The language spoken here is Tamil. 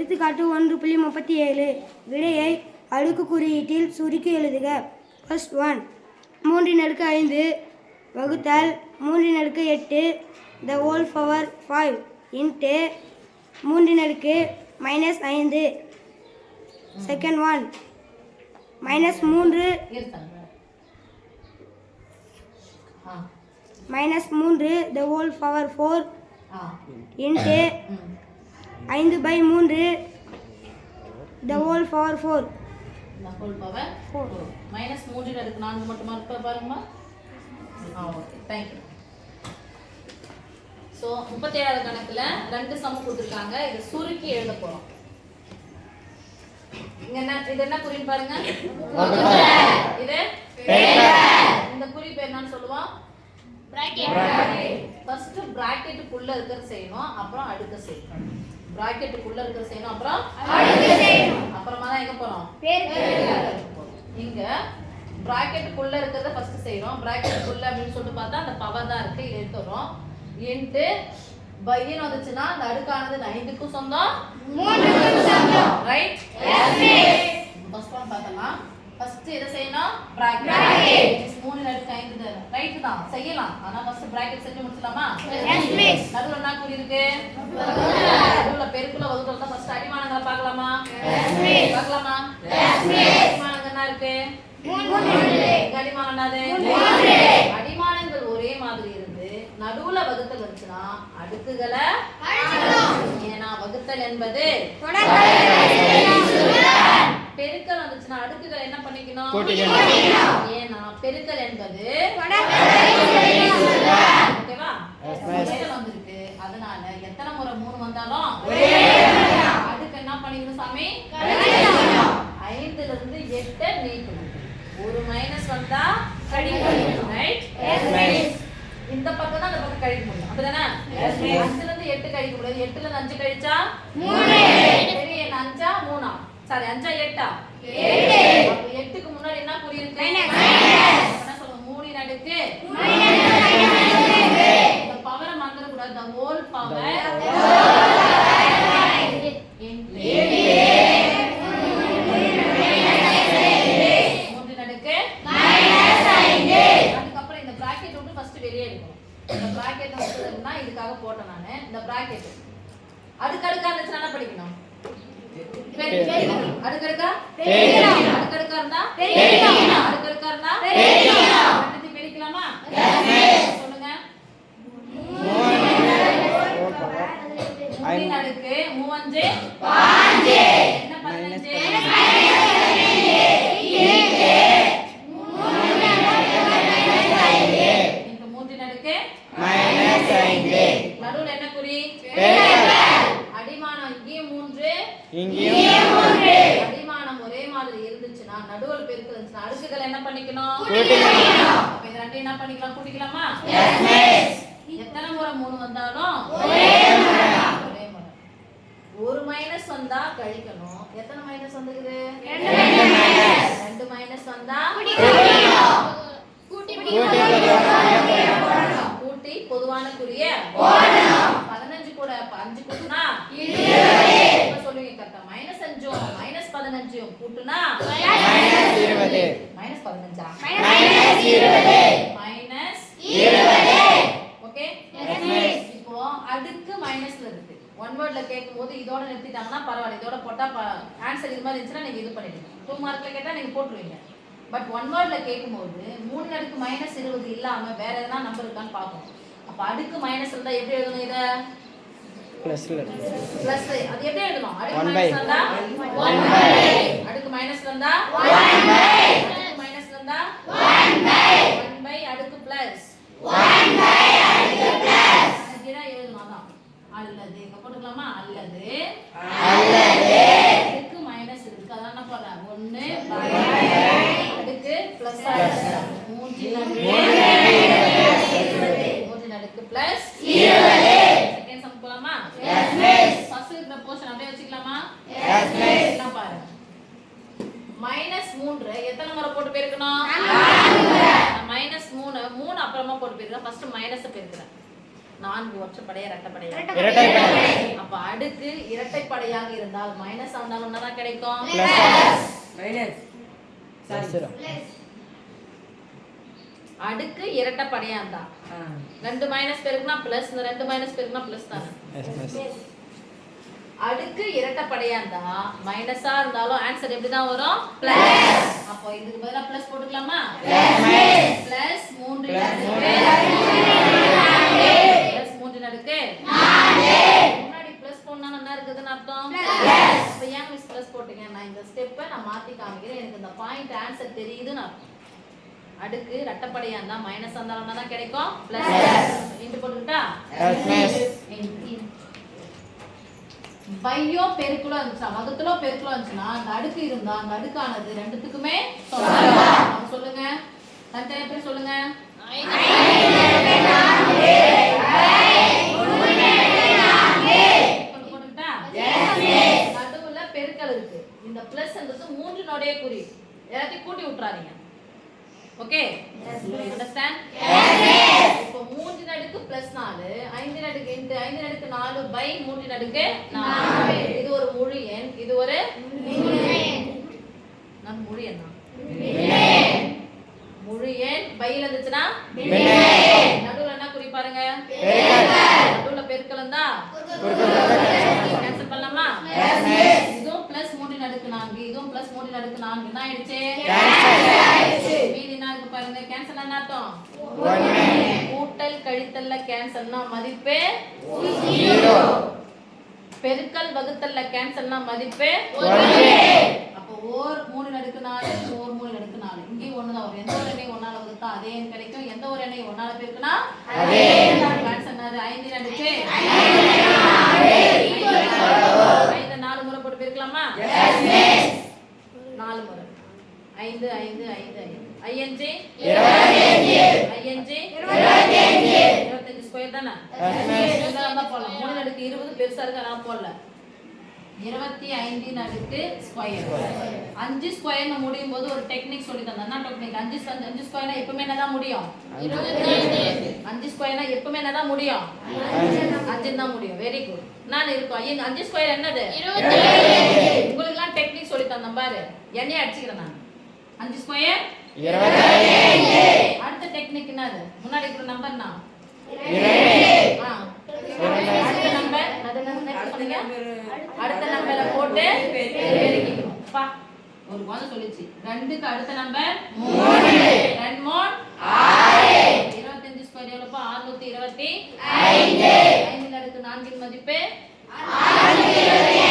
எடுத்துக்காட்டு 1.37 விடையை அடுக்கு குறியீட்டில் சுருக்கி எழுதுக. ஃபர்ஸ்ட் ஒன் 3/5 வகுத்தல் 3/8 the whole power 5 into 3/-5. Second one -3 the whole power 4 into 5/3 the whole power 4. the whole power 4 -3/4 மட்டுமா இருக்க பாருங்கம்மா. Okay thank you. சோ 37வது கணக்குல ரெண்டு சம் கொடுத்திருக்காங்க. இத சுருக்கி எழுத போறோம். இங்க இது என்ன குறின்னு பாருங்க. இது இந்த குறி பேர் என்னன்னு சொல்லுவோம்? ஃபர்ஸ்ட் பிராக்கெட்டுக்குள்ள இருக்கிறது செய்யணும், அப்புறம் அடுக்க செய்யணும். பிராக்கெட்டுக்குள்ள இருக்கிறது செய்யணும், அப்புறம் அடுக்க செய்யணும். அப்புறமா தான் எங்க போறோம்? இங்க பிராக்கெட்டுக்குள்ள இருக்கிறத ஃபர்ஸ்ட் செய்றோம். பிராக்கெட்டுக்குள்ள அப்படினு சொல்லிட்டு பார்த்தா அந்த பவர் தான் இருக்கு, இத எடுத்துறோம். இன்டு பையன் வந்துச்சுனா அந்த அடுக்கானது 5க்கு சொந்தம் 3க்கு சொந்தம். Right? Yes miss. First one பார்த்தலாம். ஃபர்ஸ்ட் எதை செய்யணும்? பிராக்கெட். 3/5 ரைட் தான் செய்யலாம். ஆனா ஃபர்ஸ்ட் பிராக்கெட் செஞ்சு முடிச்சலாமா? Yes miss. நடுவுல என்ன குறி இருக்கு? நடுவுல பெருக்குல வகுத்தல் தான் ஃபர்ஸ்ட் அடிமானங்களை பார்க்கலாமா? Yes miss. பார்க்கலாமா? Yes miss. அடிமானங்கள் என்ன இருக்கு? 3. அடிமானம் என்னது? 3. அடிமானங்கள் ஒரே மாதிரி இருந்து நடுவுல வகுத்தல் வந்துச்சுனா அடுக்குகளை அழிக்கணும். ஏனா வகுத்தல் என்பது பெருக்கல் வந்துச்சுனா அடுக்குகளை என்ன பண்ணிக்கணும்? கூட்டிக்கணும். ஏனா பெருக்கல் என்பது ஓகேவா? பெருக்கல் வந்திருக்கு. அதனால எத்தனை முறை 3 வந்தாலும் அடுக்கு என்ன பண்ணிக்கணும் சாமி? கழிக்கணும். 5ல இருந்து 8 நீக்கணும். ஒரு மைனஸ் வந்தா கழிக்கணும். ரைட்? Yes miss. இந்த பக்கம் தான் அந்த பக்கம் கழிக்க முடியும். அப்படிதானே? Yes miss. 5ல இருந்து 8 கழிக்க முடியாது. 8ல இருந்து 5 கழிச்சா 3. சரி, 5 3. சாரி 5 8. 8. அப்ப 8க்கு முன்னாடி என்ன குறி இருக்கு? மைனஸ். என்ன சொல்றோம்? 3 அடுக்கு இந்த பவரை மறந்துட கூடாது. the whole power 3 அடுக்கு -5. அதுக்கப்புறம் இந்த பிராக்கெட் விட்டு ஃபர்ஸ்ட் வெளியே எடுக்கணும். இந்த பிராக்கெட் வந்துதுன்னா இதுக்காக போட்டேன் நான். இந்த பிராக்கெட் அடுக்கடுக்கா இருந்துச்சுனா என்ன படிக்கணும்? அடுக்கடுக்கா பெருக்கணும். அடுக்கடுக்கா இருந்தா பெருக்கணும். அடுக்கடுக்கா இருந்தா பெருக்கணும். ரெண்டுத்தையும் பெருக்கலாமா? Yes miss. சொல்லுங்க. 3 அடுக்கு 3 5 என்ன 15 இந்த 3 அடுக்கு -5. நடுவுல என்ன குறி? அடிமானம் இங்கேயும் 3 இங்கேயும் 3. அடிமானம் ஒரே மாதிரி இருந்துச்சுனா நடுவுல பெருக்கல் இருந்துச்சுனா அடுக்குகளை என்ன பண்ணிக்கணும்? கூட்டிக்கணும். அப்ப இந்த ரெண்டையும் என்ன பண்ணிக்கலாம்? கூட்டிக்கலாமா? Yes miss. எத்தனை முறை 3 வந்தாலும் ஒரே முறை. ஒரே முறை. ஒரு மைனஸ் வந்தா கழிக்கணும். எத்தனை மைனஸ் வந்திருக்குது? 2 மைனஸ். 2 மைனஸ் வந்தா கூட்டிக்கணும். கூட்டி பொதுவான குறிய போடணும். 15 கூட 5 கூட்டினா 20. இப்ப சொல்லுங்க கரெக்ட்டா. -5 -15 கூட்டினா -20. -15 -20. ஓகே? Yes miss. இப்போ அடுக்கு மைனஸ்ல இருக்கு. ஒன் வேர்ட்ல கேக்கும்போது இதோட நிறுத்திட்டாங்கன்னா பரவாயில்லை. இதோட போட்டா ஆன்சர் இது மாதிரி இருந்துச்சுனா நீங்க இது பண்ணிடுங்க. 2 மார்க்ல கேட்டா நீங்க போட்டுருவீங்க. பட் ஒன் வேர்ட்ல கேக்கும்போது 3 அடுக்கு -20 இல்லாம வேற எதனா நம்பர் இருக்கான்னு பாப்போம். அப்ப அடுக்கு மைனஸ் இருந்தா எப்படி எழுதணும்? இத பிளஸ்ல. பிளஸ் அது எப்படி எழுதணும்? அடுக்கு மைனஸ் இருந்தா 1/. அடுக்கு மைனஸ்ல இருந்தா 1/. அடுக்கு மைனஸ்ல இருந்தா 1/. அடுக்கு பிளஸ் 1/. அடுக்கு பிளஸ் இத எழுதணும். அதான் அல்லது இங்க போட்டுக்கலாமா? அல்லது அடுக்கு மைனஸ் இருக்கு. அதான் என்ன போறேன்? 1/. அடுக்கு பிளஸ் 3 அடுக்கு பிளஸ் 20. செகண்ட் சம் போலாமா? Yes miss. ஃபர்ஸ்ட் இருக்கிற போர்ஷன் அப்படியே வச்சுக்கலாமா? Yes miss. என்ன பாருங்க. -3 எத்தனை முறை போட்டு பெருக்கணும்? 4 முறை. -3 3 அப்புறமா போட்டு பெருக்கறேன். First minus பெருக்கறேன். 4 ஒற்றைப்படையா இரட்டைப்படையா? இரட்டைப்படை. அப்ப அடுக்கு இரட்டைப்படையாக இருந்தால் மைனஸ் ஆனாலும் என்னதான் கிடைக்கும்? அடுக்கு இரட்டைப்படையா இருந்தா 2 மைனஸ் பெருக்குனா பிளஸ், 2 மைனஸ் பெருக்குனா பிளஸ் தானே. அடுக்கு இரட்டைப்படையா இருந்தா மைனஸா இருந்தாலும் ஆன்சர் எப்படி தான் வரும்? பிளஸ். அப்போ இதுக்கு பதிலா பிளஸ் போட்டுக்கலாமா? பிளஸ் 3 அடுக்கு 4. முன்னாடி பிளஸ் போடனா என்ன இருக்குதுன்னு அர்த்தம்? அப்ப ஏன் மிஸ் பிளஸ் போட்டீங்க? நான் இந்த ஸ்டெப்பை நான் மாத்தி காமிக்கிறேன். எனக்கு இந்த பாயிண்ட் ஆன்சர் தெரியுதுன்னு அர்த்தம். அடுக்கு இரட்டைப்படையா இருந்தா மைனஸ் இருந்தாலும் தான் கிடைக்கும்? பிளஸ். இன்டு போட்டுக்கிட்டா? பையோ பெருக்குலோ இருந்துச்சா, வகுத்துலோ பெருக்குலோ இருந்துச்சுன்னா அந்த அடுக்கு இருந்தா அந்த அடுக்கானது ரெண்டுத்துக்குமே சொல்லலாம். சொல்லுங்க, தனித்தனி எப்படி சொல்லுங்க? நடுவுல பெருக்கல் இருக்கு. இந்த பிளஸ் என்றது 3 குறி. எல்லாத்தையும் கூட்டி விட்டுறாதீங்க. Okay, understand? இப்போ 3 அடுக்கு பிளஸ் 4, 5 அடுக்கு இன்டு 5 அடுக்கு 4 பை 3 அடுக்கு 4. இது ஒரு முழு எண், இது ஒரு நான் முழு எண். முழு எண் பையில இருந்துச்சுன்னா நடுவுல என்ன குறி பாருங்க? நடுவுல பெருக்கல் இருந்தா கேன்சல் பண்ணலாமா? இதுவும் பிளஸ் 3 அடுக்கு 4, இதுவும் பிளஸ் 3 அடுக்கு 4 என்ன ஆயிடுச்சு? மீதி என்ன இருக்கு பாருங்க? கேன்சல் என்ன அர்த்தம்? கூட்டல் கழித்தல்ல கேன்சல்னா மதிப்பு 0. பெருக்கல் வகுத்தல்ல கேன்சல்னா மதிப்பு 1. அப்போ ஓர் 3 அடுக்கு 4, ஓர் 3 அடுக்கு 4. இங்கே ஒண்ணுதான் வரும். எந்த ஒரு எண்ணை 1ஆல வகுத்தா அதே எண் கிடைக்கும். எந்த ஒரு எண்ணை 1ஆல பெருக்குனா அதே எண். கேன்சல் என்னது? 5 அடுக்கு 5 4 முறை போட்டு பெருக்கலாமா? Yes miss. 4 முறை 5 5 5 5 ஐஎன்ஜி 25 ஸ்கொயர் தானே? போடலாம். 3 அடுக்கு 20 பெருசா இருக்கு, நான் போடல. 25 அடுக்கு ஸ்கொயர். 5 ஸ்கொயர்னு முடியும் போது ஒரு டெக்னிக் சொல்லி தந்தேன். என்ன டெக்னிக்? 5 ஸ்கொயர்னா எப்பவுமே என்னதான் முடியும்? 5 ஸ்கொயர்னா எப்பவுமே என்னதான் முடியும்? 5 தான் முடியும். Very good. நான் இருக்கும் 5 ஸ்கொயர் என்னது? 27. உங்களுக்குலாம் டெக்னிக் சொல்லி தந்தேன் பாரு. என்னைய அடிச்சுக்கிறேன் நான். 5 ஸ்கொயர் 27. அடுத்த டெக்னிக் என்னது? முன்னாடி இருக்கிற நம்பர் நான் அடுத்த நம்பர் அடுத்த நம்பரை போட்டு பெருக்கிக்கணும். பா ஒரு குழந்தை சொல்லிச்சு 2க்கு அடுத்த நம்பர் 3. 2 3 6. 25 ஸ்கொயர் எவ்வளவுப்பா? 625. 5 அடுக்கு 4 இன் மதிப்பு 625.